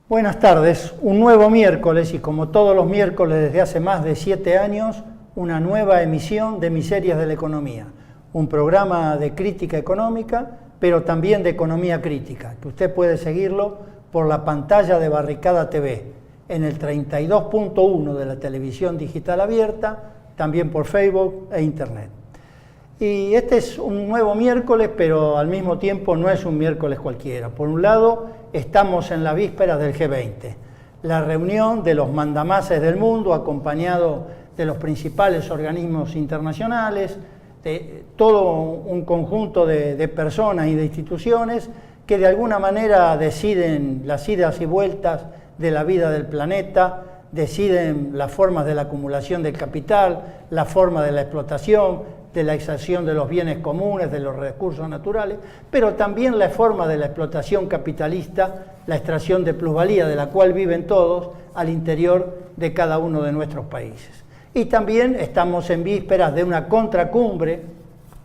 Buenas tardes, un nuevo miércoles y como todos los miércoles desde hace más de 7 años, una nueva emisión de Miserias de la Economía, un programa de crítica económica, pero también de economía crítica, que usted puede seguirlo por la pantalla de Barricada TV, en el 32.1 de la televisión digital abierta, también por Facebook e Internet. Y este es un nuevo miércoles, pero al mismo tiempo no es un miércoles cualquiera. Por un lado, estamos en la víspera del G20, la reunión de los mandamases del mundo, acompañado de los principales organismos internacionales, de todo un conjunto de personas y de instituciones que de alguna manera deciden las idas y vueltas de la vida del planeta, deciden las formas de la acumulación del capital, la forma de la explotación, de la extracción de los bienes comunes, de los recursos naturales, pero también la forma de la explotación capitalista, la extracción de plusvalía de la cual viven todos al interior de cada uno de nuestros países. Y también estamos en vísperas de una contracumbre,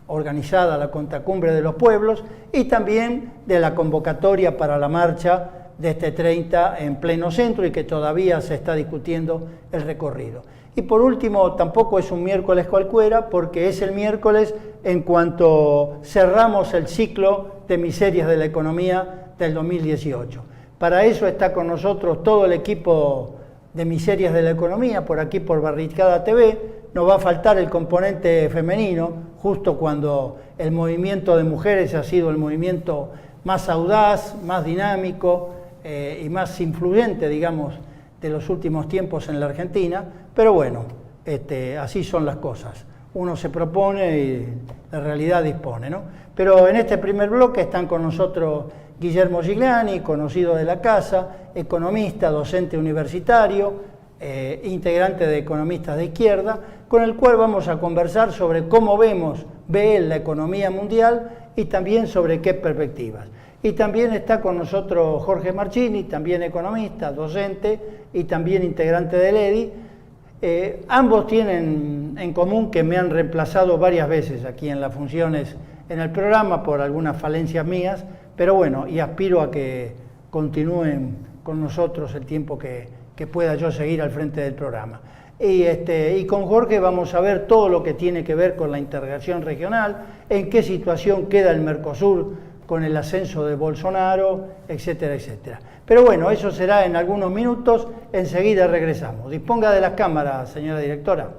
organizada la Contracumbre de los Pueblos, y también de la convocatoria para la marcha de este 30 en pleno centro y que todavía se está discutiendo el recorrido. Y por último, tampoco es un miércoles cualquiera, porque es el miércoles en cuanto cerramos el ciclo de Miserias de la Economía del 2018. Para eso está con nosotros todo el equipo de Miserias de la Economía, por aquí por Barricada TV. Nos va a faltar el componente femenino, justo cuando el movimiento de mujeres ha sido el movimiento más audaz, más dinámico y más influyente, digamos, de los últimos tiempos en la Argentina, pero bueno, así son las cosas. Uno se propone y la realidad dispone, ¿no? Pero en este primer bloque están con nosotros Guillermo Gigliani, conocido de la casa, economista, docente universitario, integrante de Economistas de Izquierda, con el cual vamos a conversar sobre cómo ve él la economía mundial y también sobre qué perspectivas. Y también está con nosotros Jorge Marchini, también economista, docente y también integrante del EDI. Ambos tienen en común que me han reemplazado varias veces aquí en las funciones en el programa por algunas falencias mías, pero bueno, y aspiro a que continúen con nosotros el tiempo que pueda yo seguir al frente del programa. Y con Jorge vamos a ver todo lo que tiene que ver con la integración regional, en qué situación queda el Mercosur con el ascenso de Bolsonaro, etcétera, etcétera. Pero bueno, eso será en algunos minutos, enseguida regresamos. Disponga de las cámaras, señora directora.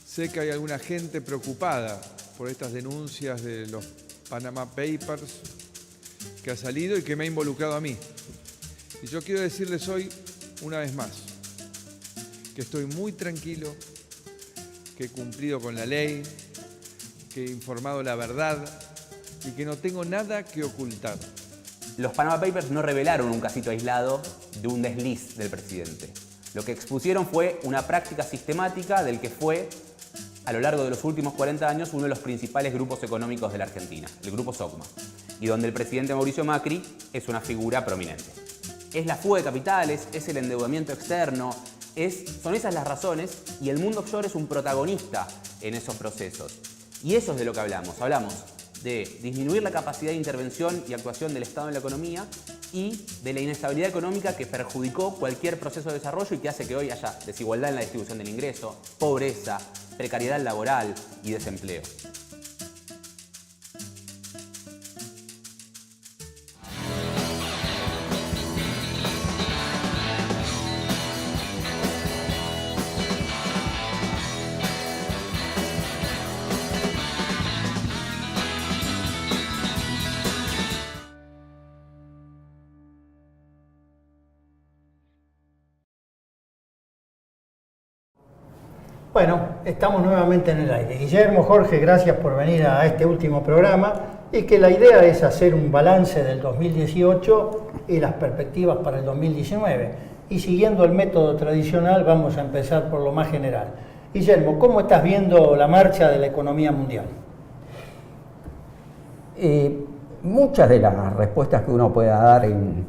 Sé que hay alguna gente preocupada por estas denuncias de los Panama Papers que ha salido y que me ha involucrado a mí. Y yo quiero decirles hoy, una vez más, que estoy muy tranquilo, que he cumplido con la ley, que he informado la verdad y que no tengo nada que ocultar. Los Panama Papers no revelaron un casito aislado de un desliz del presidente. Lo que expusieron fue una práctica sistemática del que fue, a lo largo de los últimos 40 años, uno de los principales grupos económicos de la Argentina, el Grupo Socma, y donde el presidente Mauricio Macri es una figura prominente. Es la fuga de capitales, es el endeudamiento externo, son esas las razones, y el mundo offshore es un protagonista en esos procesos. Y eso es de lo que hablamos. Hablamos de disminuir la capacidad de intervención y actuación del Estado en la economía y de la inestabilidad económica que perjudicó cualquier proceso de desarrollo y que hace que hoy haya desigualdad en la distribución del ingreso, pobreza, precariedad laboral y desempleo. Bueno, estamos nuevamente en el aire. Guillermo, Jorge, gracias por venir a este último programa y que la idea es hacer un balance del 2018 y las perspectivas para el 2019. y siguiendo el método tradicional vamos a empezar por lo más general. Guillermo, ¿cómo estás viendo la marcha de la economía mundial? Muchas de las respuestas que uno pueda dar en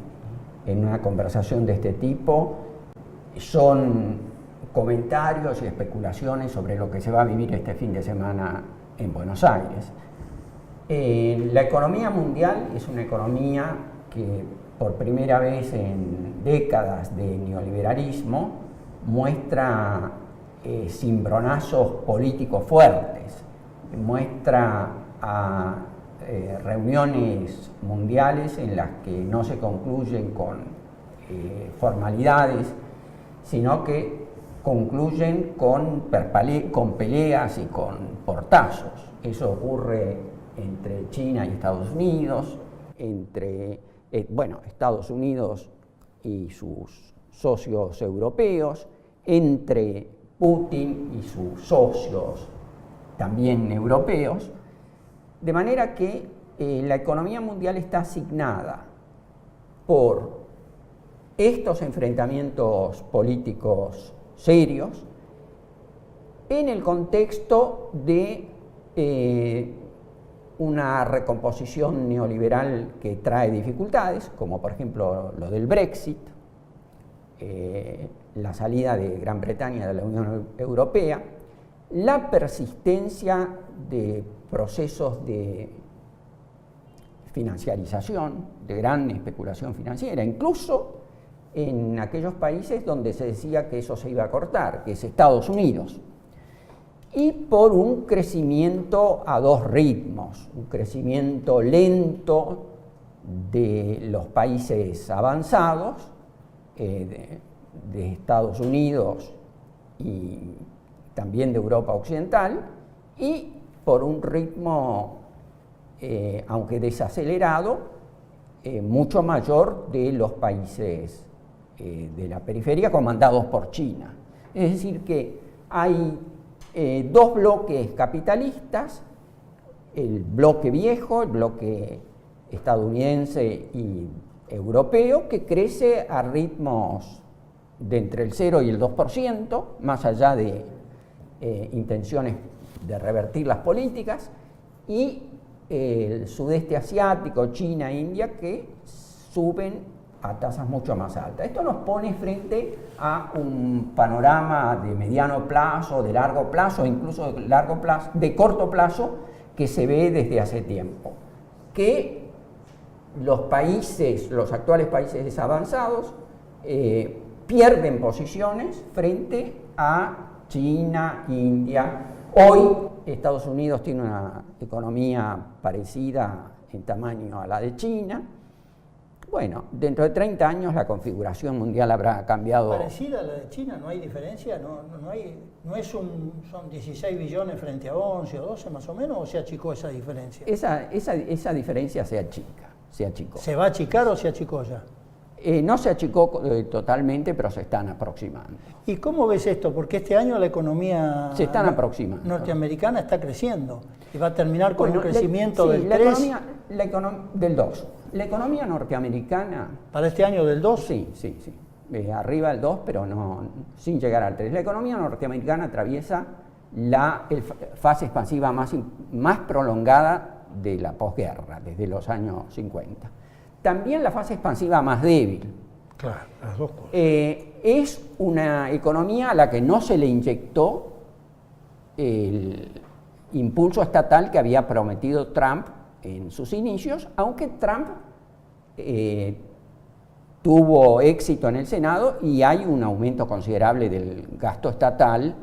una conversación de este tipo son comentarios y especulaciones sobre lo que se va a vivir este fin de semana en Buenos Aires. La economía mundial es una economía que por primera vez en décadas de neoliberalismo muestra cimbronazos políticos fuertes, muestra a reuniones mundiales en las que no se concluyen con formalidades, sino que concluyen con peleas y con portazos. Eso ocurre entre China y Estados Unidos, entre Estados Unidos y sus socios europeos, entre Putin y sus socios también europeos, de manera que la economía mundial está asignada por estos enfrentamientos políticos serios en el contexto de una recomposición neoliberal que trae dificultades, como por ejemplo lo del Brexit, la salida de Gran Bretaña de la Unión Europea, la persistencia de procesos de financiarización, de gran especulación financiera, incluso en aquellos países donde se decía que eso se iba a cortar, que es Estados Unidos, y por un crecimiento a dos ritmos, un crecimiento lento de los países avanzados, de Estados Unidos y también de Europa Occidental, y por un ritmo, aunque desacelerado, mucho mayor de los países de la periferia comandados por China. Es decir, que hay dos bloques capitalistas, el bloque viejo, el bloque estadounidense y europeo, que crece a ritmos de entre el 0 y el 2%, más allá de intenciones de revertir las políticas, y el sudeste asiático, China, India, que suben a tasas mucho más altas. Esto nos pone frente a un panorama de mediano plazo, de largo plazo, incluso de largo plazo, de corto plazo, que se ve desde hace tiempo, que los países, los actuales países avanzados, pierden posiciones frente a China, India. Hoy Estados Unidos tiene una economía parecida en tamaño a la de China. Bueno, dentro de 30 años la configuración mundial habrá cambiado. ¿Parecida a la de China? ¿No hay diferencia? ¿Son 16 billones frente a 11 o 12 más o menos? ¿O se achicó esa diferencia? Esa diferencia se achicó. ¿Se va a achicar o se achicó ya? No se achicó totalmente, pero se están aproximando. ¿Y cómo ves esto? Porque este año la economía norteamericana está creciendo y va a terminar con un crecimiento del 3. Del 2. La economía norteamericana... ¿Para este año del 2? Sí. Arriba del 2, pero no, sin llegar al 3. La economía norteamericana atraviesa la fase expansiva más prolongada de la posguerra, desde los años 50. También la fase expansiva más débil. Claro, las dos cosas. Es una economía a la que no se le inyectó el impulso estatal que había prometido Trump en sus inicios, aunque Trump tuvo éxito en el Senado y hay un aumento considerable del gasto estatal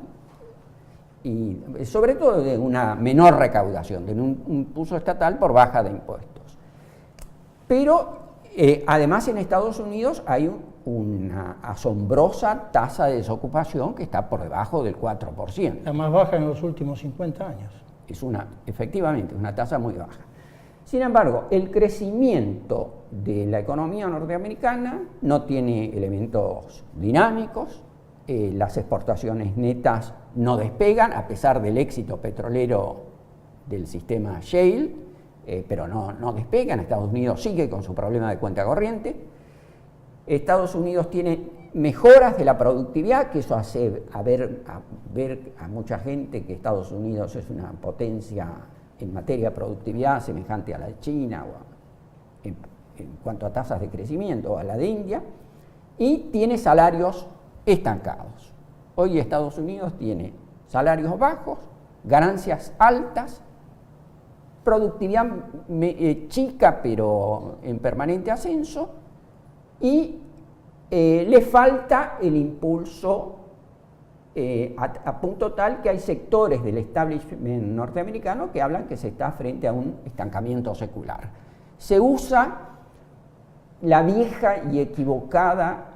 y sobre todo de una menor recaudación, de un impulso estatal por baja de impuestos. Pero además en Estados Unidos hay una asombrosa tasa de desocupación que está por debajo del 4%. La más baja en los últimos 50 años. Efectivamente, una tasa muy baja. Sin embargo, el crecimiento de la economía norteamericana no tiene elementos dinámicos, las exportaciones netas no despegan a pesar del éxito petrolero del sistema Shale, pero no despegan. Estados Unidos sigue con su problema de cuenta corriente. Estados Unidos tiene mejoras de la productividad, que eso hace ver a mucha gente que Estados Unidos es una potencia en materia de productividad semejante a la de China o en cuanto a tasas de crecimiento o a la de India, y tiene salarios estancados. Hoy Estados Unidos tiene salarios bajos, ganancias altas, productividad chica pero en permanente ascenso, y le falta el impulso a punto tal que hay sectores del establishment norteamericano que hablan que se está frente a un estancamiento secular. Se usa la vieja y equivocada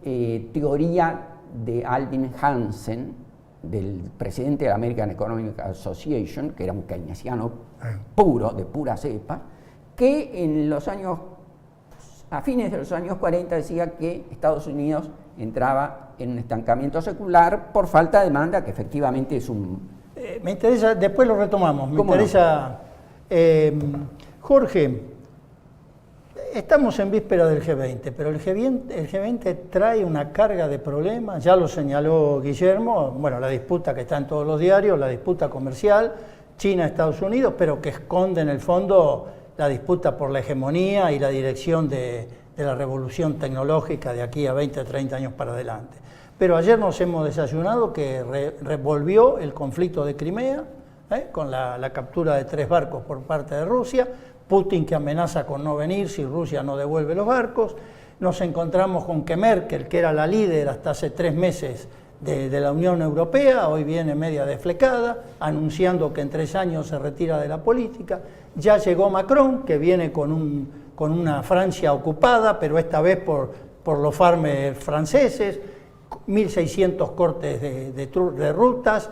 teoría de Alvin Hansen, del presidente de la American Economic Association, que era un keynesiano puro, de pura cepa, que a fines de los años 40 decía que Estados Unidos entraba en un estancamiento secular por falta de demanda, que efectivamente es un... Me interesa, después lo retomamos, me interesa... No? Jorge, estamos en víspera del G20, pero el G20 trae una carga de problemas, ya lo señaló Guillermo, bueno, la disputa que está en todos los diarios, la disputa comercial, China-Estados Unidos, pero que esconde en el fondo la disputa por la hegemonía y la dirección de la revolución tecnológica de aquí a 20 o 30 años para adelante. Pero ayer nos hemos desayunado que revolvió el conflicto de Crimea, con la captura de 3 barcos por parte de Rusia, Putin que amenaza con no venir si Rusia no devuelve los barcos. Nos encontramos con que Merkel, que era la líder hasta hace 3 meses de la Unión Europea, hoy viene media desflecada, anunciando que en 3 años se retira de la política. Ya llegó Macron, que viene con una Francia ocupada, pero esta vez por los farmers franceses, 1.600 cortes de rutas,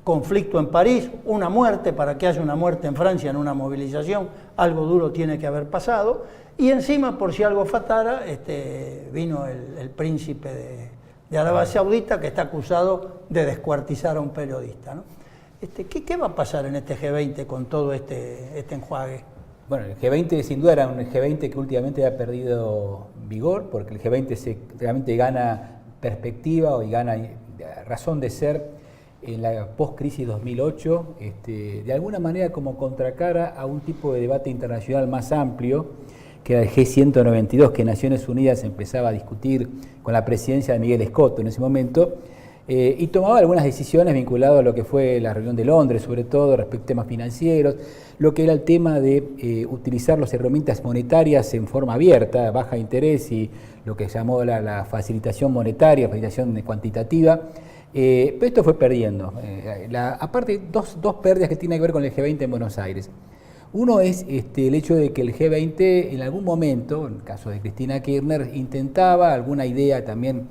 conflicto en París, una muerte. Para que haya una muerte en Francia en una movilización, algo duro tiene que haber pasado. Y encima, por si algo faltara, vino el príncipe de Arabia Saudita, que está acusado de descuartizar a un periodista, ¿no? ¿Qué va a pasar en este G20 con todo este enjuague? Bueno, el G20 sin duda era un G20 que últimamente ha perdido vigor, porque el G20 realmente gana perspectiva y gana razón de ser en la post-crisis 2008, de alguna manera como contracara a un tipo de debate internacional más amplio, que era el G192, que Naciones Unidas empezaba a discutir con la presidencia de Miguel Escoto en ese momento, y tomaba algunas decisiones vinculadas a lo que fue la reunión de Londres, sobre todo respecto a temas financieros, lo que era el tema de utilizar las herramientas monetarias en forma abierta, baja interés, y lo que se llamó la facilitación monetaria, facilitación cuantitativa. Pero esto fue perdiendo. Aparte, dos pérdidas que tienen que ver con el G20 en Buenos Aires. Uno es el hecho de que el G20 en algún momento, en el caso de Cristina Kirchner, intentaba alguna idea también,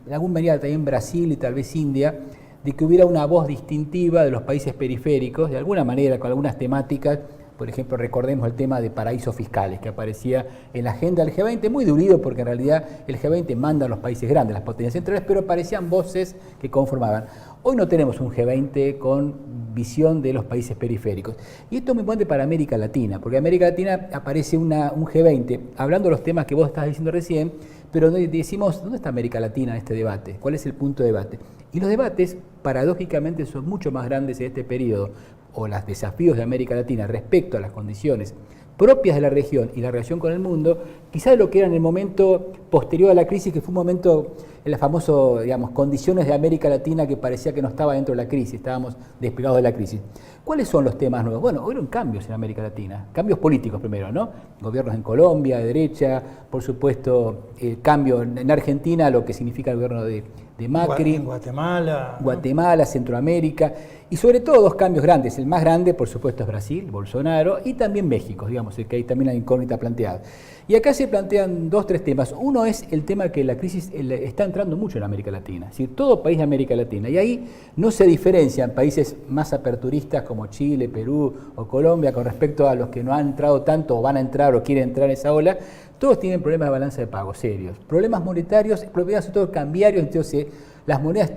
de alguna manera también Brasil y tal vez India, de que hubiera una voz distintiva de los países periféricos, de alguna manera con algunas temáticas. Por ejemplo, recordemos el tema de paraísos fiscales que aparecía en la agenda del G20, muy dolido porque en realidad el G20 manda a los países grandes, las potencias centrales, pero aparecían voces que conformaban. Hoy no tenemos un G20 con visión de los países periféricos. Y esto es muy importante para América Latina, porque en América Latina aparece un G20 hablando de los temas que vos estás diciendo recién, pero decimos, ¿dónde está América Latina en este debate? ¿Cuál es el punto de debate? Y los debates, paradójicamente, son mucho más grandes en este periodo, o los desafíos de América Latina respecto a las condiciones propias de la región y la relación con el mundo, quizás lo que era en el momento posterior a la crisis, que fue un momento, en las famosas, condiciones de América Latina que parecía que no estaba dentro de la crisis, estábamos despegados de la crisis. ¿Cuáles son los temas nuevos? Bueno, hubo cambios en América Latina, cambios políticos primero, ¿no? Gobiernos en Colombia, de derecha, por supuesto, cambio en Argentina, lo que significa el gobierno de Macri, en Guatemala, ¿no? Centroamérica, y sobre todo 2 cambios grandes. El más grande, por supuesto, es Brasil, Bolsonaro, y también México, el que hay también la incógnita planteada. Y acá se plantean 2-3 temas. Uno es el tema que la crisis está entrando mucho en América Latina, es decir, todo país de América Latina, y ahí no se diferencian países más aperturistas como Chile, Perú o Colombia con respecto a los que no han entrado tanto o van a entrar o quieren entrar en esa ola. Todos tienen problemas de balanza de pago serios, problemas monetarios, problemas sobre todo cambiarios. Entonces las monedas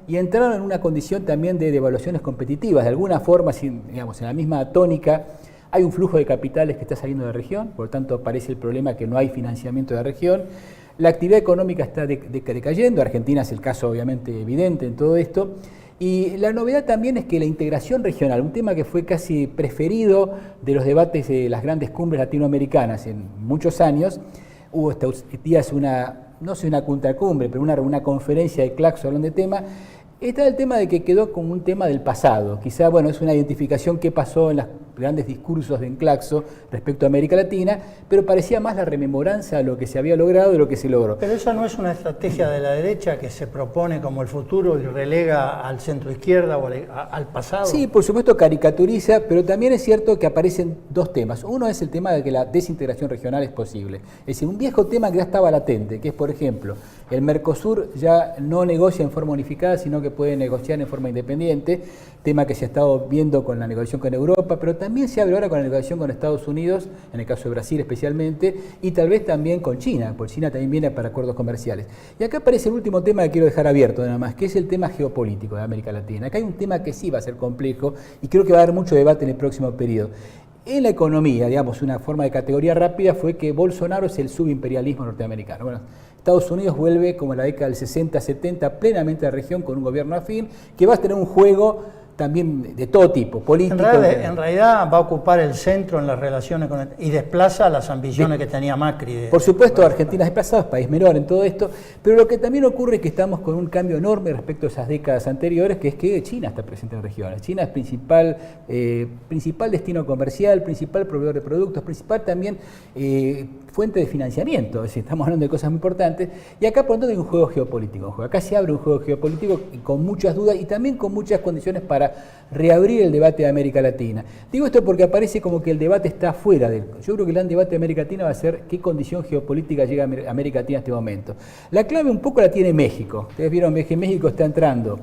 entraron en una condición también de devaluaciones competitivas, de alguna forma, en la misma tónica. Hay un flujo de capitales que está saliendo de la región, por lo tanto aparece el problema que no hay financiamiento de la región. La actividad económica está decayendo, Argentina es el caso obviamente evidente en todo esto, y la novedad también es que la integración regional, un tema que fue casi preferido de los debates de las grandes cumbres latinoamericanas en muchos años, hubo estos días no sé, una contracumbre, pero una conferencia de Claxo hablando de tema. Está el tema de que quedó como un tema del pasado. Quizá, bueno, es una identificación que pasó en los grandes discursos de Claxo respecto a América Latina, pero parecía más la rememoranza de lo que se había logrado de lo que se logró. Pero esa no es una estrategia de la derecha que se propone como el futuro y relega al centro izquierda o al pasado. Sí, por supuesto caricaturiza, pero también es cierto que aparecen dos temas. Uno es el tema de que la desintegración regional es posible. Es decir, un viejo tema que ya estaba latente, que es, por ejemplo, el Mercosur ya no negocia en forma unificada, sino que puede negociar en forma independiente, tema que se ha estado viendo con la negociación con Europa, pero también se abre ahora con la negociación con Estados Unidos, en el caso de Brasil especialmente, y tal vez también con China, porque China también viene para acuerdos comerciales. Y acá aparece el último tema que quiero dejar abierto nada más, que es el tema geopolítico de América Latina. Acá hay un tema que sí va a ser complejo y creo que va a haber mucho debate en el próximo periodo. En la economía, digamos, una forma de categoría rápida fue que Bolsonaro es el subimperialismo norteamericano. Bueno, Estados Unidos vuelve, como en la década del 60-70, plenamente a la región con un gobierno afín, que va a tener un juego también de todo tipo, político. En realidad va a ocupar el centro en las relaciones y desplaza las ambiciones que tenía Macri. Por supuesto, Argentina es desplazada, es país menor en todo esto, pero lo que también ocurre es que estamos con un cambio enorme respecto a esas décadas anteriores, que es que China está presente en regiones. China es principal destino comercial, principal proveedor de productos, principal también fuente de financiamiento, es decir, estamos hablando de cosas muy importantes, y acá por lo tanto hay un juego geopolítico. Acá se abre un juego geopolítico con muchas dudas y también con muchas condiciones para reabrir el debate de América Latina. Digo esto porque aparece como que el debate está fuera de él. Yo creo que el gran debate de América Latina va a ser qué condición geopolítica llega a América Latina en este momento. La clave un poco la tiene México. Ustedes vieron que México está entrando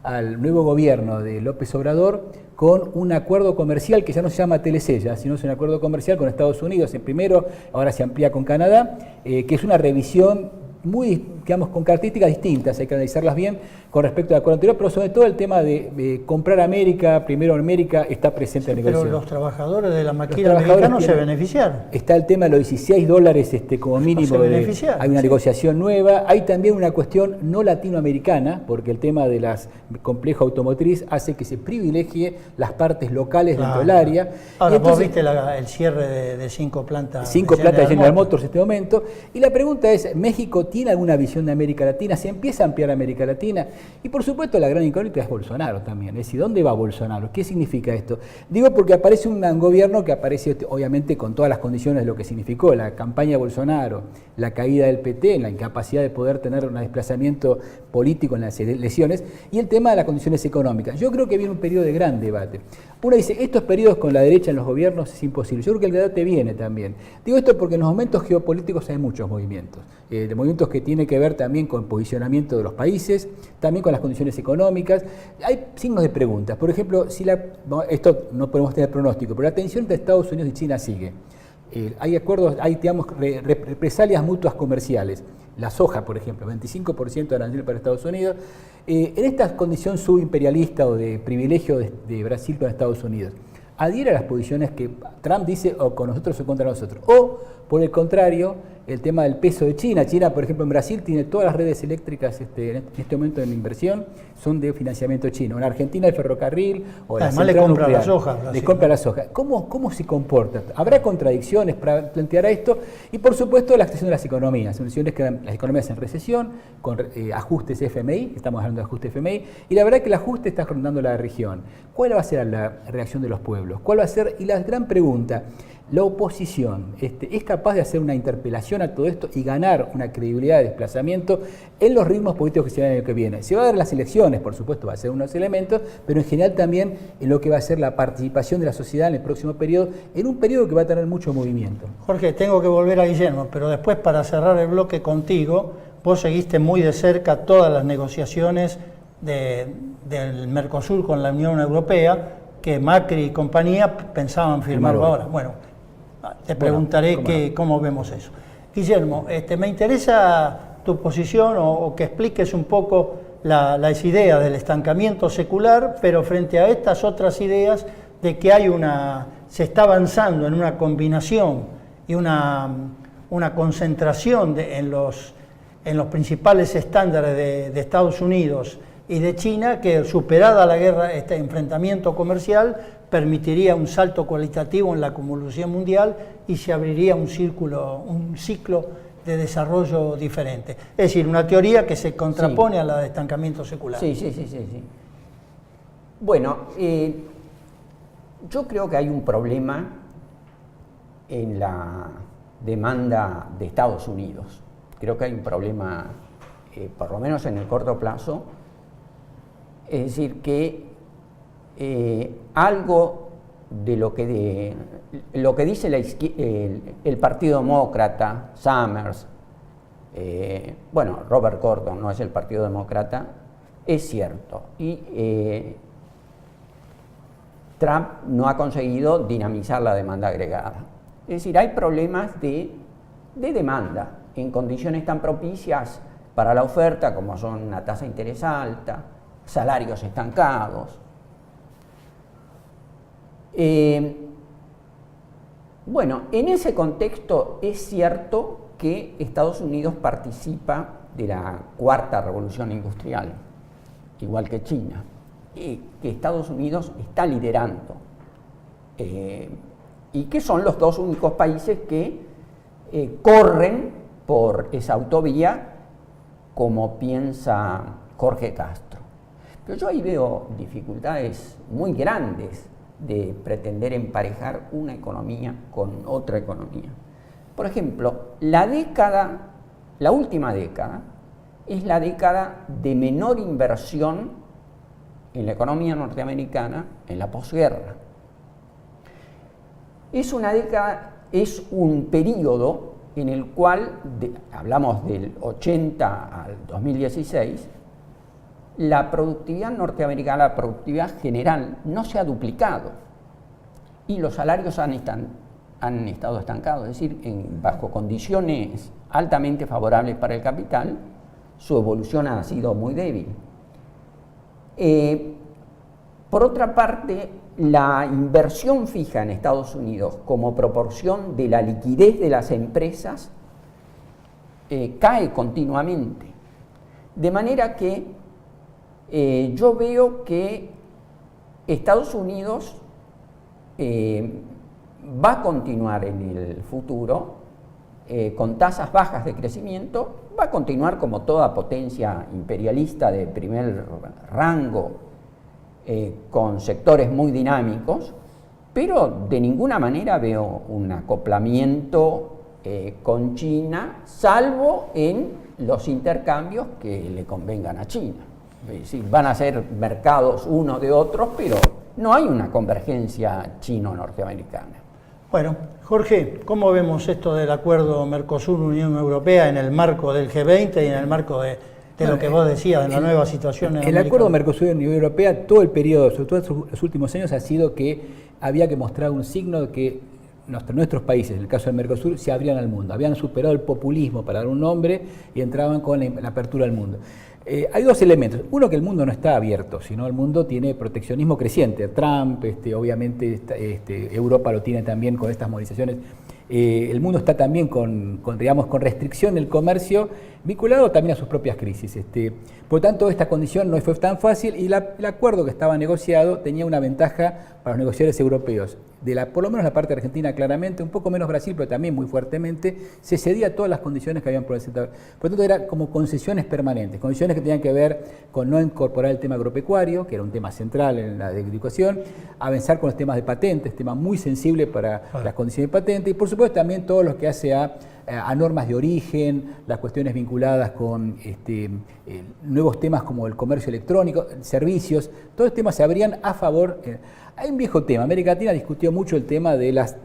al nuevo gobierno de López Obrador con un acuerdo comercial que ya no se llama Telesella, sino es un acuerdo comercial con Estados Unidos, en primero, ahora se amplía con Canadá, que es una revisión muy, digamos, con características distintas, hay que analizarlas bien con respecto al acuerdo anterior, pero sobre todo el tema de comprar América, primero América, está presente en la negociación. Pero los trabajadores de la maquila americana se beneficiaron. Está el tema de los $16 como mínimo, hay una negociación nueva, hay también una cuestión no latinoamericana, porque el tema de las complejo automotriz hace que se privilegie las partes locales dentro del área. Ahora, entonces, vos viste el cierre de 5 plantas. 5 plantas de General Motors en este momento, y la pregunta es, ¿México tiene alguna visión de América Latina? ¿Se empieza a ampliar América Latina? Y por supuesto la gran incógnita es Bolsonaro también, es decir, ¿dónde va Bolsonaro? ¿Qué significa esto? Digo porque aparece un gobierno que aparece obviamente con todas las condiciones de lo que significó la campaña de Bolsonaro, la caída del PT, la incapacidad de poder tener un desplazamiento político en las elecciones y el tema de las condiciones económicas. Yo creo que viene un periodo de gran debate. Uno dice, estos periodos con la derecha en los gobiernos es imposible. Yo creo que el debate viene también. Digo esto porque en los momentos geopolíticos hay muchos movimientos. De movimientos que tienen que ver también con el posicionamiento de los países, también con las condiciones económicas. Hay signos de preguntas. Por ejemplo, esto no podemos tener pronóstico, pero la tensión entre Estados Unidos y China sigue. Hay acuerdos, hay digamos, represalias mutuas comerciales. La soja, por ejemplo, 25% de arancel para Estados Unidos. En esta condición subimperialista o de privilegio de Brasil con Estados Unidos, adhiere a las posiciones que Trump dice o con nosotros o contra nosotros. O, por el contrario, el tema del peso de China. China, por ejemplo, en Brasil tiene todas las redes eléctricas en este momento en inversión, son de financiamiento chino. En Argentina el ferrocarril o la central nuclear. Además le compra la soja. Le compra la soja. ¿Cómo se comporta? ¿Habrá contradicciones para plantear esto? Y por supuesto la situación de las economías. Son decisiones que las economías en recesión, con ajustes FMI, estamos hablando de ajustes FMI, y la verdad que el ajuste está rondando la región. ¿Cuál va a ser la reacción de los pueblos? ¿Cuál va a ser? Y la gran pregunta, la oposición es capaz de hacer una interpelación a todo esto y ganar una credibilidad de desplazamiento en los ritmos políticos que se dan en el que viene. Se va a dar las elecciones, por supuesto, va a ser unos elementos, pero en general también en lo que va a ser la participación de la sociedad en el próximo periodo, en un periodo que va a tener mucho movimiento. Jorge, tengo que volver a Guillermo, pero después para cerrar el bloque contigo, vos seguiste muy de cerca todas las negociaciones del Mercosur con la Unión Europea, que Macri y compañía pensaban firmarlo ahora. Bueno, te preguntaré cómo vemos eso. Guillermo, me interesa tu posición o que expliques un poco las ideas del estancamiento secular, pero frente a estas otras ideas de que se está avanzando en una combinación y una concentración en los en los principales estándares de Estados Unidos y de China, que superada la guerra, este enfrentamiento comercial, permitiría un salto cualitativo en la acumulación mundial y se abriría un ciclo de desarrollo diferente. Es decir, una teoría que se contrapone a la de estancamiento secular. Sí. Bueno, yo creo que hay un problema en la demanda de Estados Unidos. Creo que hay un problema, por lo menos en el corto plazo, es decir, que algo de lo que dice el Partido Demócrata, Summers, Robert Gordon no es el Partido Demócrata, es cierto. Y Trump no ha conseguido dinamizar la demanda agregada. Es decir, hay problemas de demanda en condiciones tan propicias para la oferta como son una tasa de interés alta, salarios estancados. En ese contexto es cierto que Estados Unidos participa de la cuarta revolución industrial, igual que China, y que Estados Unidos está liderando, y que son los dos únicos países que corren por esa autovía como piensa Jorge Castro. Pero yo ahí veo dificultades muy grandes de pretender emparejar una economía con otra economía. Por ejemplo, la última década es la década de menor inversión en la economía norteamericana en la posguerra. Es un periodo en el cual, hablamos del 80 al 2016, la productividad norteamericana, la productividad general, no se ha duplicado y los salarios han estado estancados, es decir, bajo condiciones altamente favorables para el capital, su evolución ha sido muy débil. Por otra parte, la inversión fija en Estados Unidos como proporción de la liquidez de las empresas cae continuamente, de manera que yo veo que Estados Unidos va a continuar en el futuro con tasas bajas de crecimiento, va a continuar como toda potencia imperialista de primer rango, con sectores muy dinámicos, pero de ninguna manera veo un acoplamiento con China, salvo en los intercambios que le convengan a China. Es decir, van a ser mercados unos de otros, pero no hay una convergencia chino-norteamericana. Bueno, Jorge, ¿cómo vemos esto del acuerdo Mercosur-Unión Europea en el marco del G20 y en el marco de lo que vos decías, de la nueva situación en América? El acuerdo Mercosur-Unión Europea, todo el periodo, sobre todo los últimos años, ha sido que había que mostrar un signo de que nuestros países, en el caso del Mercosur, se abrían al mundo, habían superado el populismo, para dar un nombre, y entraban con la apertura al mundo. Hay dos elementos. Uno, que el mundo no está abierto, sino el mundo tiene proteccionismo creciente. Trump, obviamente Europa lo tiene también con estas movilizaciones. El mundo está también con restricción del comercio, vinculado también a sus propias crisis. Por lo tanto, esta condición no fue tan fácil y el acuerdo que estaba negociado tenía una ventaja para los negociadores europeos. Por lo menos la parte argentina claramente, un poco menos Brasil, pero también muy fuertemente, se cedía a todas las condiciones que habían por el sector. Por lo tanto, era como concesiones permanentes, condiciones que tenían que ver con no incorporar el tema agropecuario, que era un tema central en la educación, avanzar con los temas de patentes, tema muy sensible para las condiciones de patente, y por supuesto también todo lo que hace a normas de origen, las cuestiones vinculadas con nuevos temas como el comercio electrónico, servicios, todos los temas se abrían a favor. Hay un viejo tema, América Latina discutió mucho el tema de las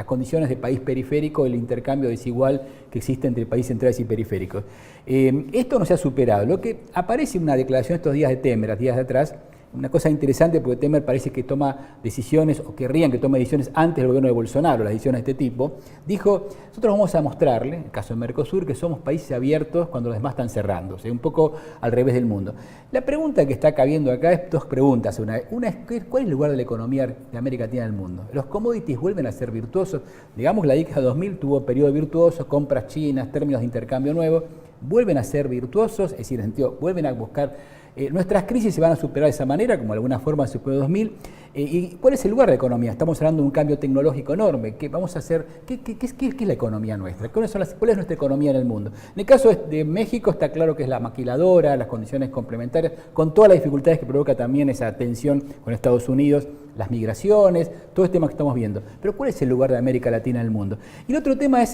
condiciones de país periférico, el intercambio desigual que existe entre países centrales y periféricos. Esto no se ha superado. Lo que aparece en una declaración estos días de Temer, días de atrás, una cosa interesante porque Temer parece que toma decisiones, o querrían que tome decisiones antes del gobierno de Bolsonaro, las decisiones de este tipo. Dijo, nosotros vamos a mostrarle, en el caso de Mercosur, que somos países abiertos cuando los demás están cerrándose, un poco al revés del mundo. La pregunta que está cabiendo acá es dos preguntas. Una es, ¿cuál es el lugar de la economía de América Latina en el mundo? ¿Los commodities vuelven a ser virtuosos? Digamos, la década 2000 tuvo periodos virtuosos, compras chinas, términos de intercambio nuevos, ¿vuelven a ser virtuosos? Es decir, en sentido, vuelven a buscar... nuestras crisis se van a superar de esa manera, como de alguna forma se superó 2000. ¿Y cuál es el lugar de la economía? Estamos hablando de un cambio tecnológico enorme. ¿Qué vamos a hacer? ¿Qué es la economía nuestra? ¿Cuál es nuestra economía en el mundo? En el caso de México está claro que es la maquiladora, las condiciones complementarias, con todas las dificultades que provoca también esa tensión con Estados Unidos, las migraciones, todo este tema que estamos viendo. Pero ¿cuál es el lugar de América Latina en el mundo? Y el otro tema es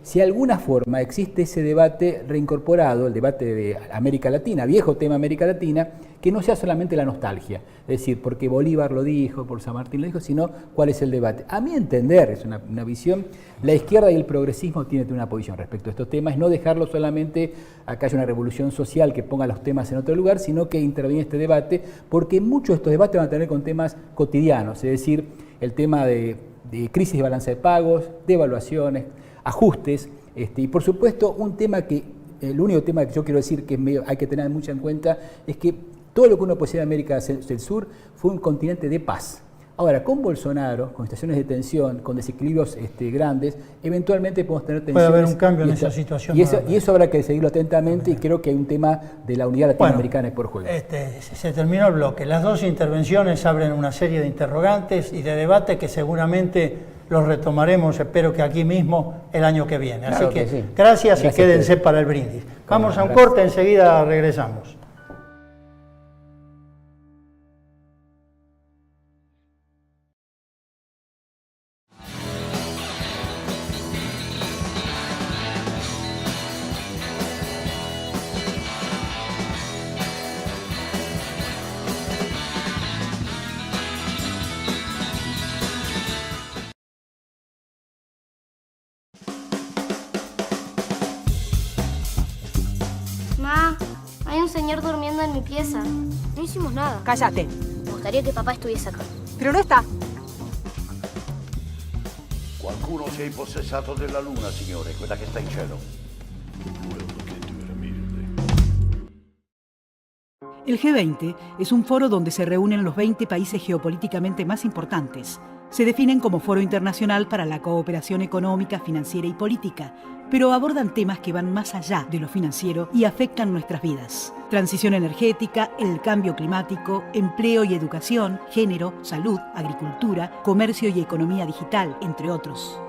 si de alguna forma existe ese debate reincorporado, el debate de América Latina, viejo tema América Latina, que no sea solamente la nostalgia, es decir, porque Bolívar lo dijo, por San Martín lo dijo, sino cuál es el debate. A mi entender, es una visión, la izquierda y el progresismo tienen una posición respecto a estos temas, no dejarlo solamente a que haya una revolución social que ponga los temas en otro lugar, sino que intervenir en este debate, porque muchos de estos debates van a tener con temas cotidianos, es decir, el tema de crisis de balanza de pagos, devaluaciones, ajustes, y por supuesto un tema que, el único tema que yo quiero decir que hay que tener mucho en cuenta es que todo lo que uno posee en América del Sur fue un continente de paz. Ahora, con Bolsonaro, con situaciones de tensión, con desequilibrios grandes, eventualmente podemos tener tensiones. Puede haber un cambio en esa situación. Y eso habrá que seguirlo atentamente y creo que hay un tema de la unidad latinoamericana por juego. Se terminó el bloque. Las dos intervenciones abren una serie de interrogantes y de debate que seguramente los retomaremos, espero que aquí mismo, el año que viene. Así que sí. Gracias y quédense para el brindis. Vamos a un corte, enseguida regresamos. Hay un señor durmiendo en mi pieza. No hicimos nada. Cállate. Me gustaría que papà estuviese acá. Pero no está. Qualcuno si è impossessato della luna, signore, quella che sta in cielo. El G20 es un foro donde se reúnen los 20 países geopolíticamente más importantes. Se definen como foro internacional para la cooperación económica, financiera y política, pero abordan temas que van más allá de lo financiero y afectan nuestras vidas. Transición energética, el cambio climático, empleo y educación, género, salud, agricultura, comercio y economía digital, entre otros.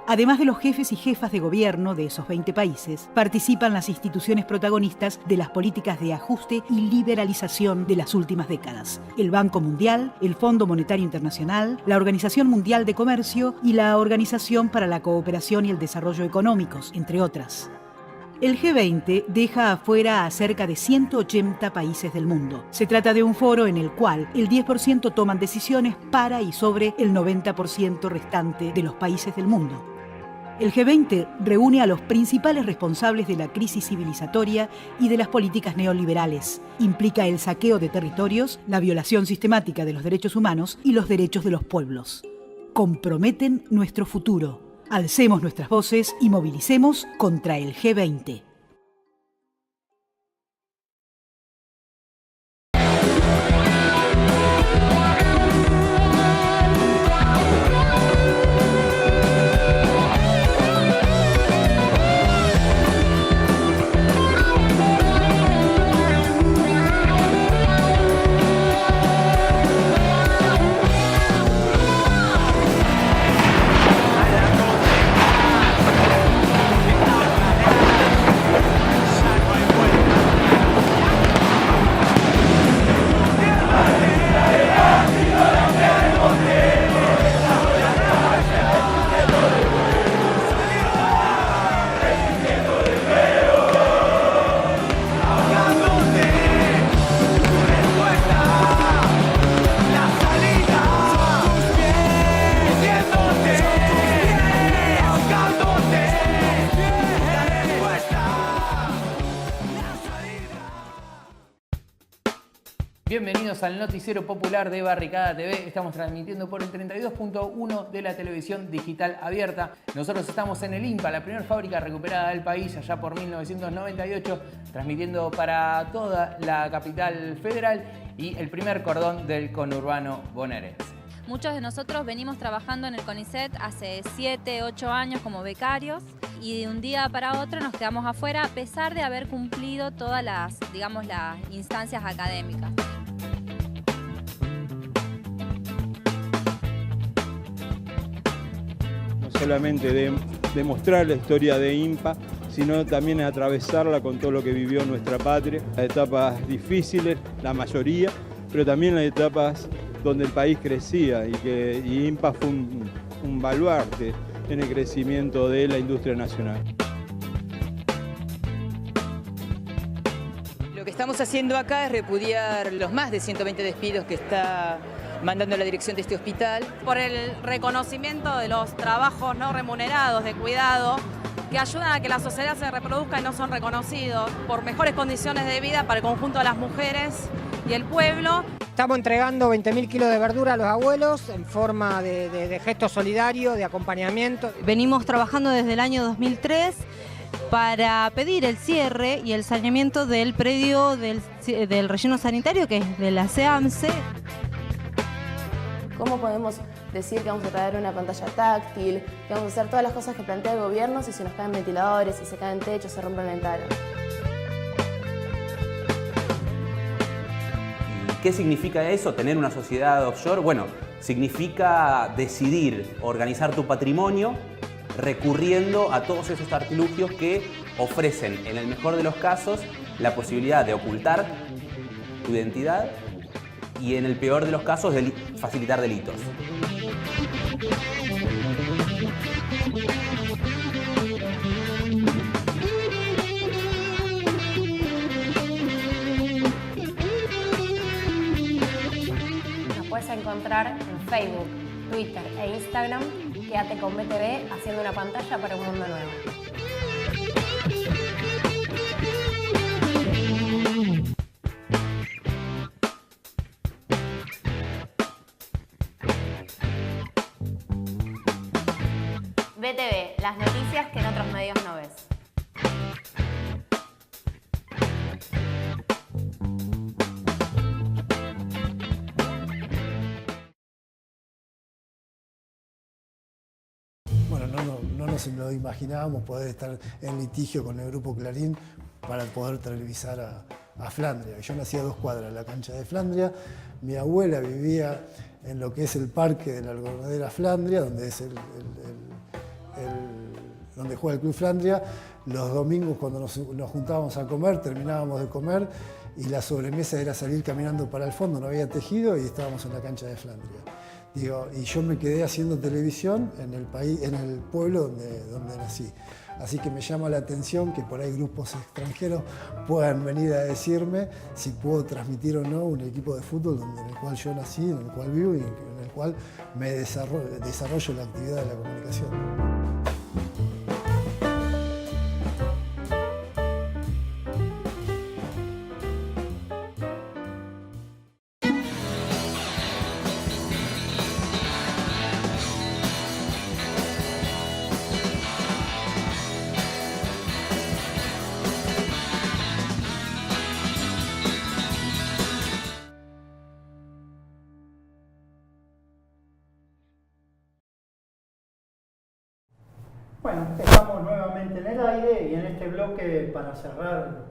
Además de los jefes y jefas de gobierno de esos 20 países, participan las instituciones protagonistas de las políticas de ajuste y liberalización de las últimas décadas. El Banco Mundial, el Fondo Monetario Internacional, la Organización Mundial de Comercio y la Organización para la Cooperación y el Desarrollo Económicos, entre otras. El G20 deja afuera a cerca de 180 países del mundo. Se trata de un foro en el cual el 10% toman decisiones para y sobre el 90% restante de los países del mundo. El G20 reúne a los principales responsables de la crisis civilizatoria y de las políticas neoliberales. Implica el saqueo de territorios, la violación sistemática de los derechos humanos y los derechos de los pueblos. Comprometen nuestro futuro. Alcemos nuestras voces y movilicemos contra el G20. bienvenidos al noticiero popular de Barricada TV. Estamos transmitiendo por el 32.1 de la televisión digital abierta. Nosotros estamos en el INPA, la primera fábrica recuperada del país, allá por 1998, transmitiendo para toda la capital federal y el primer cordón del conurbano bonaerense. Muchos de nosotros venimos trabajando en el CONICET hace 7, 8 años como becarios y de un día para otro nos quedamos afuera a pesar de haber cumplido todas las, digamos, las instancias académicas. No solamente demostrar la historia de INPA, sino también atravesarla con todo lo que vivió nuestra patria, las etapas difíciles, la mayoría, pero también las etapas donde el país crecía y INPA fue un baluarte en el crecimiento de la industria nacional. Lo que estamos haciendo acá es repudiar los más de 120 despidos que está mandando la dirección de este hospital. Por el reconocimiento de los trabajos no remunerados de cuidado que ayudan a que la sociedad se reproduzca y no son reconocidos, por mejores condiciones de vida para el conjunto de las mujeres y el pueblo. Estamos entregando 20.000 kilos de verdura a los abuelos en forma de gesto solidario, de acompañamiento. Venimos trabajando desde el año 2003 para pedir el cierre y el saneamiento del predio del relleno sanitario, que es de la CEAMSE. ¿Cómo podemos decir que vamos a traer una pantalla táctil, que vamos a hacer todas las cosas que plantea el gobierno si se nos caen ventiladores, si se caen techos, se rompen ventanas? ¿Qué significa eso? Tener una sociedad offshore. Bueno, significa decidir organizar tu patrimonio recurriendo a todos esos artilugios que ofrecen, en el mejor de los casos, la posibilidad de ocultar tu identidad y, en el peor de los casos, de facilitar delitos. Encontrar en Facebook, Twitter e Instagram. Quédate con BTV haciendo una pantalla para un mundo nuevo. BTV, las noticias que en otros medios no ves. Bueno, no nos lo imaginábamos poder estar en litigio con el Grupo Clarín para poder televisar a Flandria. Yo nací a 2 cuadras de la cancha de Flandria. Mi abuela vivía en lo que es el parque de la Algodonera Flandria, donde es donde juega el Club Flandria. Los domingos, cuando nos juntábamos a comer, terminábamos de comer y la sobremesa era salir caminando para el fondo, no había tejido y estábamos en la cancha de Flandria. Y yo me quedé haciendo televisión en el país, en el pueblo donde nací. Así que me llama la atención que por ahí grupos extranjeros puedan venir a decirme si puedo transmitir o no un equipo de fútbol en el cual yo nací, en el cual vivo y en el cual me desarrollo la actividad de la comunicación. Bueno, estamos nuevamente en el aire y en este bloque, para cerrar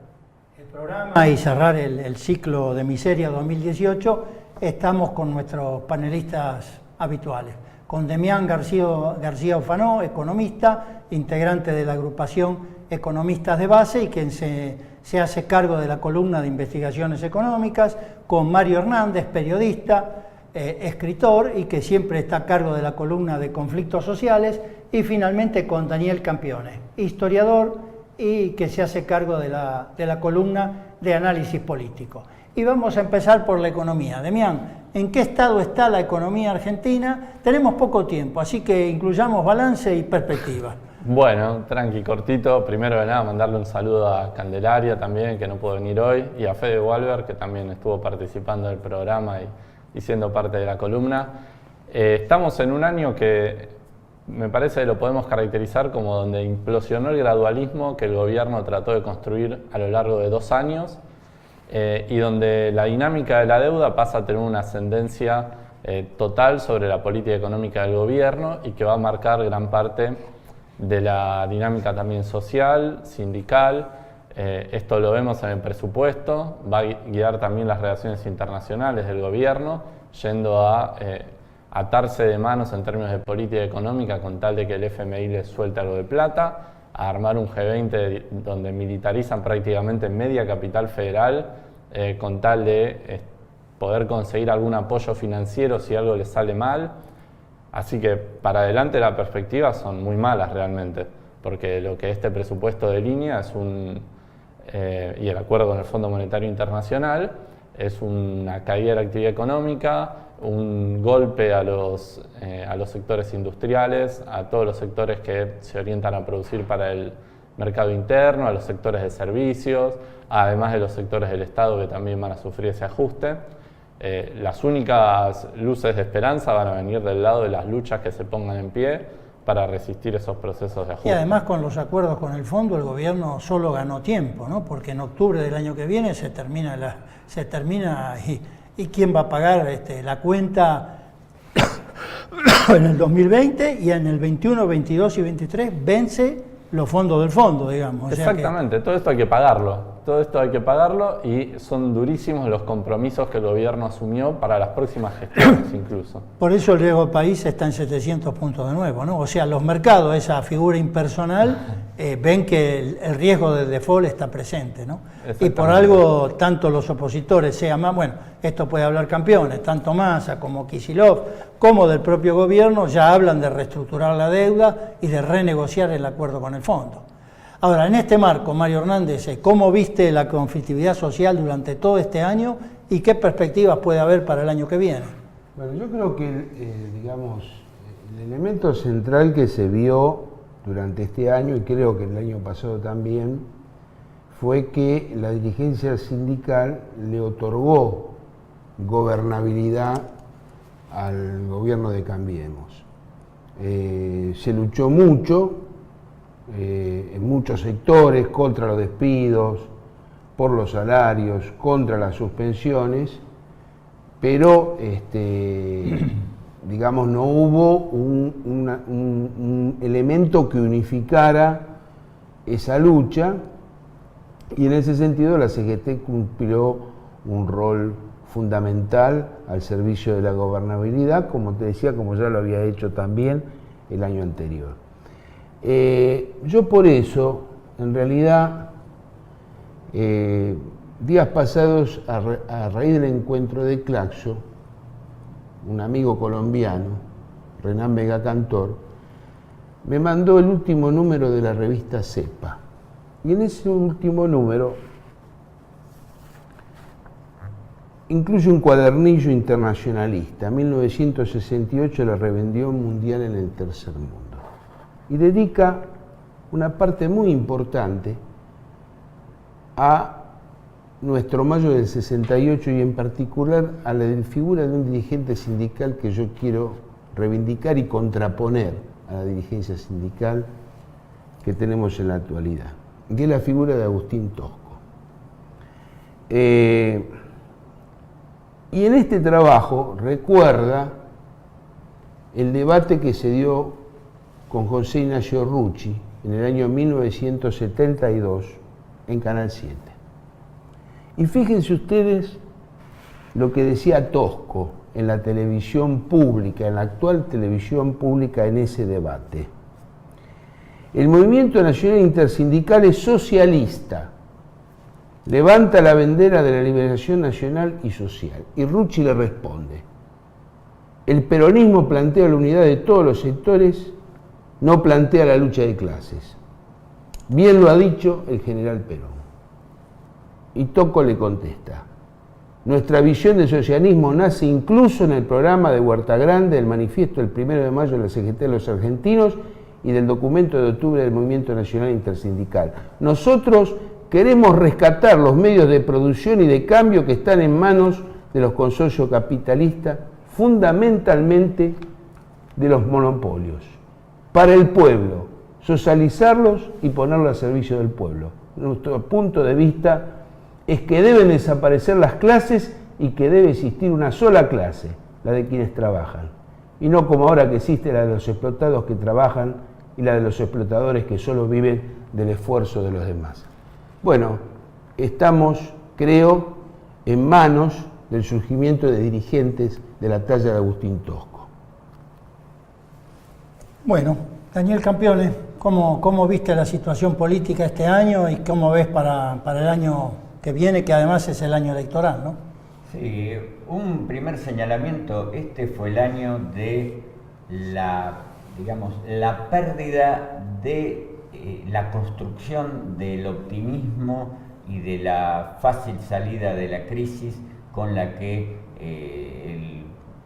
el programa y cerrar el ciclo de Miseria 2018, estamos con nuestros panelistas habituales, con Demián García Ufanó, economista, integrante de la agrupación Economistas de Base y quien se hace cargo de la columna de investigaciones económicas, con Mario Hernández, periodista, escritor y que siempre está a cargo de la columna de conflictos sociales, y finalmente con Daniel Campione, historiador y que se hace cargo de la columna de análisis político. Y vamos a empezar por la economía. Demián, ¿en qué estado está la economía argentina? Tenemos poco tiempo, así que incluyamos balance y perspectiva. Bueno, tranqui, cortito. Primero de nada, mandarle un saludo a Candelaria también, que no pudo venir hoy, y a Fede Walber, que también estuvo participando del programa y siendo parte de la columna. Estamos en un año que me parece que lo podemos caracterizar como donde implosionó el gradualismo que el gobierno trató de construir a lo largo de 2 años y donde la dinámica de la deuda pasa a tener una ascendencia total sobre la política económica del gobierno y que va a marcar gran parte de la dinámica también social, sindical. Esto lo vemos en el presupuesto, va a guiar también las relaciones internacionales del gobierno, yendo a atarse de manos en términos de política económica con tal de que el FMI les suelte algo de plata, a armar un G20 donde militarizan prácticamente media capital federal con tal de poder conseguir algún apoyo financiero si algo les sale mal. Así que para adelante las perspectivas son muy malas realmente, porque lo que este presupuesto delinea es y el acuerdo con el Fondo Monetario Internacional es una caída de la actividad económica, un golpe a los sectores industriales, a todos los sectores que se orientan a producir para el mercado interno, a los sectores de servicios, además de los sectores del Estado que también van a sufrir ese ajuste. Las únicas luces de esperanza van a venir del lado de las luchas que se pongan en pie para resistir esos procesos de ajuste. Y además con los acuerdos con el fondo el gobierno solo ganó tiempo, ¿no? Porque en octubre del año que viene se termina y quién va a pagar la cuenta en el 2020 y en el 21, 22 y 23 vence los fondos del fondo, digamos. Exactamente, todo esto hay que pagarlo. Todo esto hay que pagarlo y son durísimos los compromisos que el gobierno asumió para las próximas gestiones incluso. Por eso el riesgo del país está en 700 puntos de nuevo, ¿no? O sea, los mercados, esa figura impersonal, ven que el riesgo de default está presente, ¿no? Y por algo, tanto los opositores, sea más, bueno, esto puede hablar campeones, tanto Massa como Kicillof, como del propio gobierno, ya hablan de reestructurar la deuda y de renegociar el acuerdo con el fondo. Ahora, en este marco, Mario Hernández, ¿cómo viste la conflictividad social durante todo este año y qué perspectivas puede haber para el año que viene? Bueno, yo creo que, el elemento central que se vio durante este año, y creo que el año pasado también, fue que la dirigencia sindical le otorgó gobernabilidad al gobierno de Cambiemos. Se luchó mucho, en muchos sectores, contra los despidos, por los salarios, contra las suspensiones, pero digamos no hubo un elemento que unificara esa lucha y en ese sentido la CGT cumplió un rol fundamental al servicio de la gobernabilidad, como te decía, como ya lo había hecho también el año anterior. Yo por eso, en realidad, días pasados, a raíz del encuentro de Claxo, un amigo colombiano, Renan Vega Cantor, me mandó el último número de la revista Cepa. Y en ese último número incluye un cuadernillo internacionalista, 1968, la Rebelión Mundial en el Tercer Mundo. Y dedica una parte muy importante a nuestro mayo del 68 y en particular a la figura de un dirigente sindical que yo quiero reivindicar y contraponer a la dirigencia sindical que tenemos en la actualidad, que es la figura de Agustín Tosco. Y en este trabajo recuerda el debate que se dio con José Ignacio Rucci en el año 1972 en Canal 7. Y fíjense ustedes lo que decía Tosco en la televisión pública, en la actual televisión pública en ese debate. El Movimiento Nacional Intersindical es socialista, levanta la bandera de la liberación nacional y social. Y Rucci le responde, el peronismo plantea la unidad de todos los sectores, no plantea la lucha de clases. Bien lo ha dicho el general Perón. Y Tosco le contesta, nuestra visión de socialismo nace incluso en el programa de Huerta Grande, el manifiesto del 1 de mayo de la CGT de los argentinos y del documento de octubre del Movimiento Nacional Intersindical. Nosotros queremos rescatar los medios de producción y de cambio que están en manos de los consorcios capitalistas, fundamentalmente de los monopolios, para el pueblo, socializarlos y ponerlos al servicio del pueblo. Nuestro punto de vista es que deben desaparecer las clases y que debe existir una sola clase, la de quienes trabajan, y no como ahora que existe la de los explotados que trabajan y la de los explotadores que solo viven del esfuerzo de los demás. Bueno, estamos, creo, en manos del surgimiento de dirigentes de la talla de Agustín Tosco. Bueno, Daniel Campione, ¿cómo viste la situación política este año y cómo ves para el año que viene, que además es el año electoral, ¿no? Sí, un primer señalamiento, este fue el año de la pérdida de la construcción del optimismo y de la fácil salida de la crisis con la que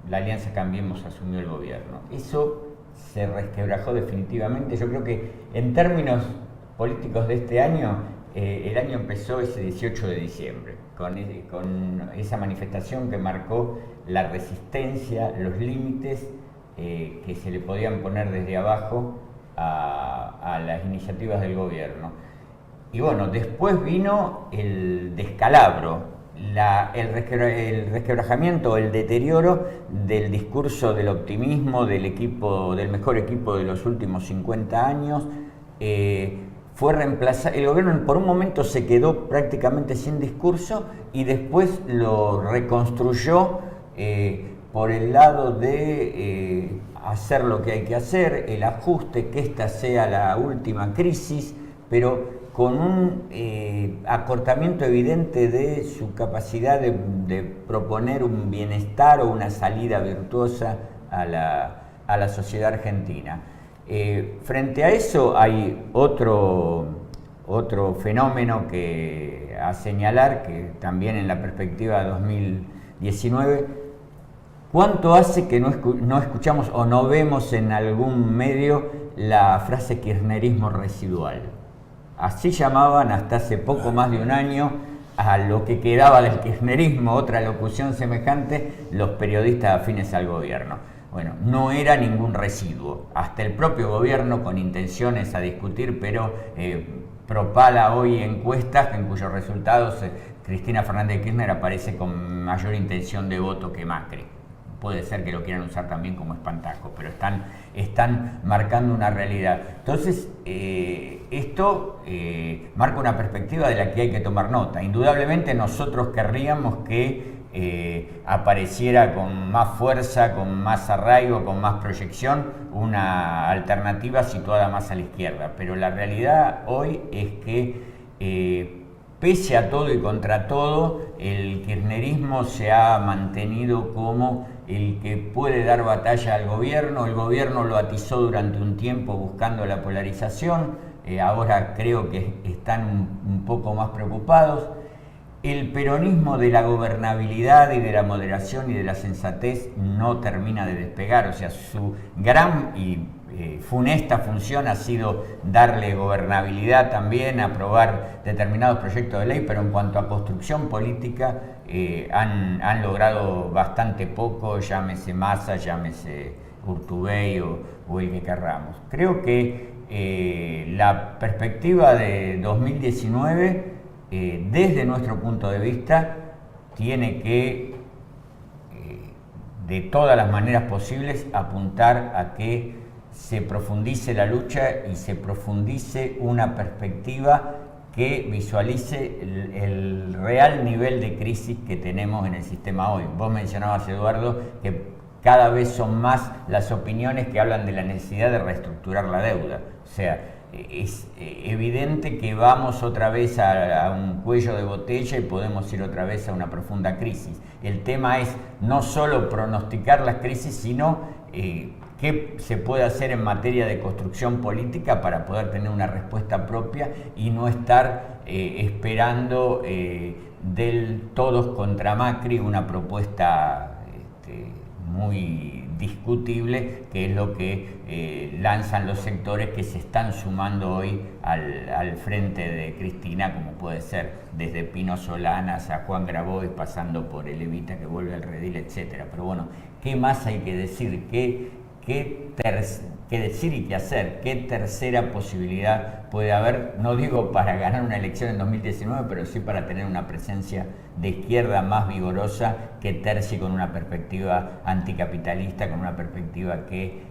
la Alianza Cambiemos asumió el gobierno. Eso se resquebrajó definitivamente. Yo creo que en términos políticos de este año, el año empezó ese 18 de diciembre, con esa manifestación que marcó la resistencia, los límites que se le podían poner desde abajo a las iniciativas del gobierno. Y bueno, después vino el descalabro, el resquebrajamiento, el deterioro del discurso del optimismo del mejor equipo de los últimos 50 años. Fue reemplazado, el gobierno por un momento se quedó prácticamente sin discurso y después lo reconstruyó por el lado de hacer lo que hay que hacer, el ajuste, que esta sea la última crisis, pero con un acortamiento evidente de su capacidad de proponer un bienestar o una salida virtuosa a la sociedad argentina. Frente a eso hay otro fenómeno a señalar, que también en la perspectiva de 2019, ¿cuánto hace que no escuchamos o no vemos en algún medio la frase kirchnerismo residual? Así llamaban hasta hace poco más de un año a lo que quedaba del kirchnerismo, otra locución semejante, los periodistas afines al gobierno. Bueno, no era ningún residuo. Hasta el propio gobierno, con intenciones a discutir, pero propala hoy encuestas en cuyos resultados Cristina Fernández de Kirchner aparece con mayor intención de voto que Macri. Puede ser que lo quieran usar también como espantajo, pero están marcando una realidad. Entonces, esto marca una perspectiva de la que hay que tomar nota. Indudablemente nosotros querríamos que apareciera con más fuerza, con más arraigo, con más proyección, una alternativa situada más a la izquierda. Pero la realidad hoy es que pese a todo y contra todo, el kirchnerismo se ha mantenido como el que puede dar batalla al gobierno. El gobierno lo atizó durante un tiempo buscando la polarización, ahora creo que están un poco más preocupados. El peronismo de la gobernabilidad y de la moderación y de la sensatez no termina de despegar, o sea, su gran y funesta función ha sido darle gobernabilidad también, aprobar determinados proyectos de ley, pero en cuanto a construcción política han logrado bastante poco, llámese Massa, llámese Urtubey o el que querramos. Creo que la perspectiva de 2019, desde nuestro punto de vista, tiene que, de todas las maneras posibles, apuntar a que se profundice la lucha y se profundice una perspectiva que visualice el real nivel de crisis que tenemos en el sistema hoy. Vos mencionabas, Eduardo, que cada vez son más las opiniones que hablan de la necesidad de reestructurar la deuda. O sea, es evidente que vamos otra vez a un cuello de botella y podemos ir otra vez a una profunda crisis. El tema es no solo pronosticar las crisis, sino qué se puede hacer en materia de construcción política para poder tener una respuesta propia y no estar esperando del todos contra Macri una propuesta muy discutible, que es lo que lanzan los sectores que se están sumando hoy al frente de Cristina, como puede ser desde Pino Solanas a Juan Grabois, pasando por el Evita que vuelve al redil, etc. Pero bueno, ¿qué más hay que decir? ¿Qué decir y qué hacer? ¿Qué tercera posibilidad puede haber? No digo para ganar una elección en 2019, pero sí para tener una presencia de izquierda más vigorosa que tercie con una perspectiva anticapitalista, con una perspectiva que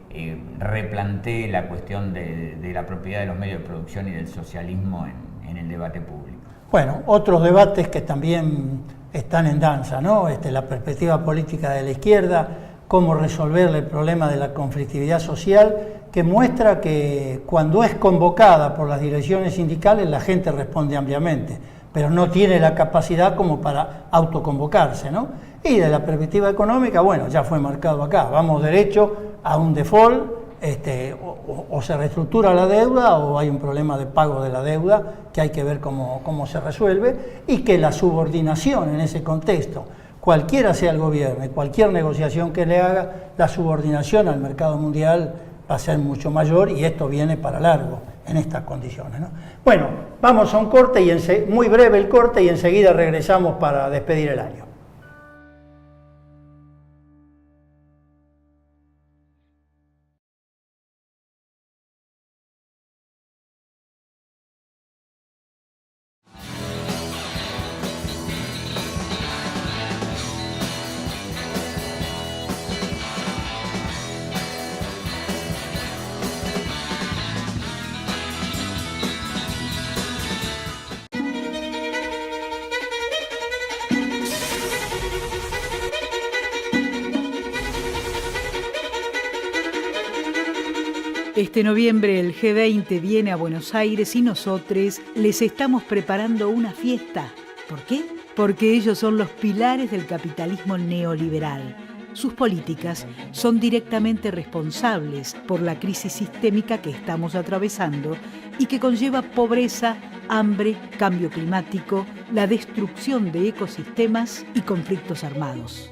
replantee la cuestión de la propiedad de los medios de producción y del socialismo en el debate público. Bueno, otros debates que también están en danza, ¿no? La perspectiva política de la izquierda, cómo resolver el problema de la conflictividad social, que muestra que cuando es convocada por las direcciones sindicales la gente responde ampliamente, pero no tiene la capacidad como para autoconvocarse, ¿no? Y de la perspectiva económica, bueno, ya fue marcado acá, vamos derecho a un default, o se reestructura la deuda o hay un problema de pago de la deuda que hay que ver cómo se resuelve, y que la subordinación en ese contexto, cualquiera sea el gobierno y cualquier negociación que le haga, la subordinación al mercado mundial va a ser mucho mayor, y esto viene para largo en estas condiciones, ¿no? Bueno, vamos a un corte, muy breve el corte, y enseguida regresamos para despedir el año. Este noviembre el G20 viene a Buenos Aires y nosotros les estamos preparando una fiesta. ¿Por qué? Porque ellos son los pilares del capitalismo neoliberal. Sus políticas son directamente responsables por la crisis sistémica que estamos atravesando y que conlleva pobreza, hambre, cambio climático, la destrucción de ecosistemas y conflictos armados.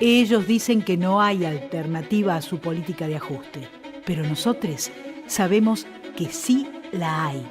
Ellos dicen que no hay alternativa a su política de ajuste. Pero nosotros sabemos que sí la hay.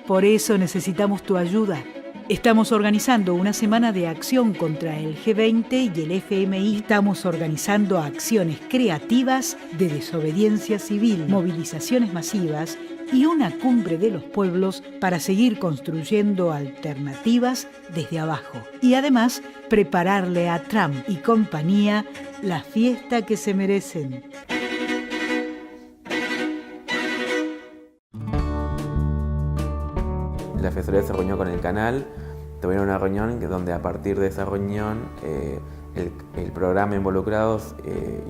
Por eso necesitamos tu ayuda. Estamos organizando una semana de acción contra el G20 y el FMI. Estamos organizando acciones creativas de desobediencia civil, movilizaciones masivas y una cumbre de los pueblos para seguir construyendo alternativas desde abajo. Y además, prepararle a Trump y compañía la fiesta que se merecen. La FESOLED se reunió con el canal, tuvieron una reunión donde a partir de esa reunión el programa Involucrados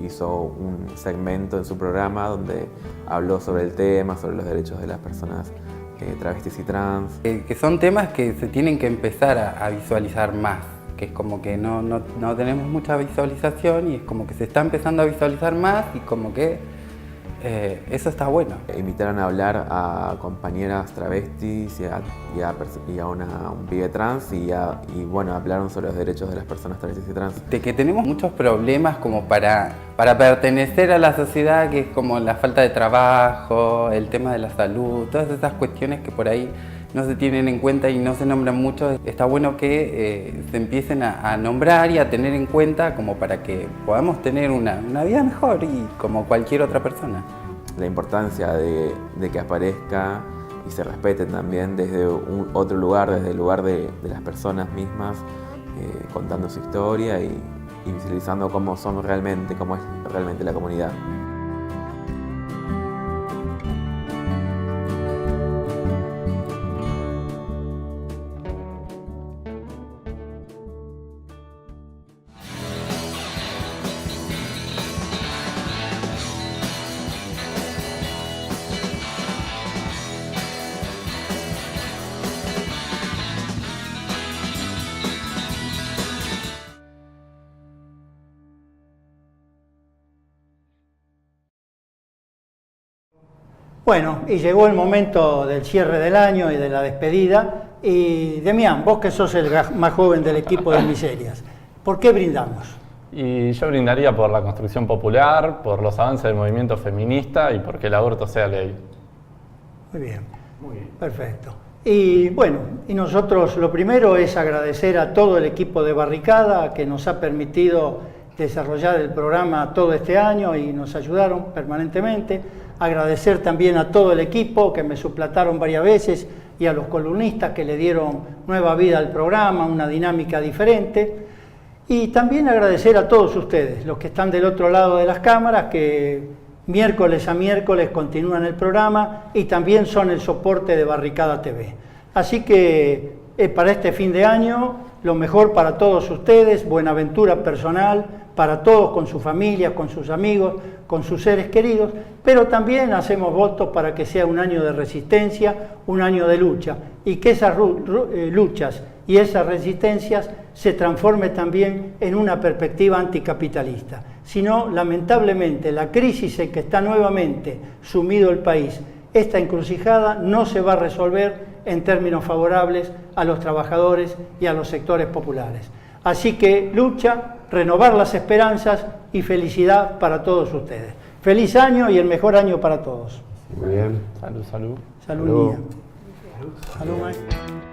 hizo un segmento en su programa donde habló sobre el tema, sobre los derechos de las personas travestis y trans. Que son temas que se tienen que empezar a visualizar más, que es como que no tenemos mucha visualización y es como que se está empezando a visualizar más y como que eso está bueno. Invitaron a hablar a compañeras travestis y a un pibe trans y bueno, hablaron sobre los derechos de las personas travestis y trans. De que tenemos muchos problemas como para pertenecer a la sociedad, que es como la falta de trabajo, el tema de la salud, todas esas cuestiones que por ahí no se tienen en cuenta y no se nombran mucho. Está bueno que se empiecen a nombrar y a tener en cuenta como para que podamos tener una vida mejor y como cualquier otra persona. La importancia de que aparezca y se respete también desde otro lugar, desde el lugar de las personas mismas, contando su historia y visualizando cómo es realmente la comunidad. Bueno, y llegó el momento del cierre del año y de la despedida. Y Demián, vos que sos el más joven del equipo de Miserias, ¿por qué brindamos? Y yo brindaría por la construcción popular, por los avances del movimiento feminista y porque el aborto sea ley. Muy bien, perfecto. Y bueno, y nosotros lo primero es agradecer a todo el equipo de Barricada que nos ha permitido desarrollar el programa todo este año y nos ayudaron permanentemente. Agradecer también a todo el equipo que me suplantaron varias veces y a los columnistas que le dieron nueva vida al programa, una dinámica diferente. Y también agradecer a todos ustedes, los que están del otro lado de las cámaras, que miércoles a miércoles continúan el programa y también son el soporte de Barricada TV. Así que para este fin de año, lo mejor para todos ustedes, buena aventura personal para todos, con su familia, con sus amigos, con sus seres queridos, pero también hacemos votos para que sea un año de resistencia, un año de lucha, y que esas luchas y esas resistencias se transforme también en una perspectiva anticapitalista. Si no, lamentablemente, la crisis en que está nuevamente sumido el país, esta encrucijada no se va a resolver en términos favorables a los trabajadores y a los sectores populares. Así que lucha, renovar las esperanzas y felicidad para todos ustedes. Feliz año y el mejor año para todos. Muy bien. Salud, salud. Salud, niña. Salud, maestro.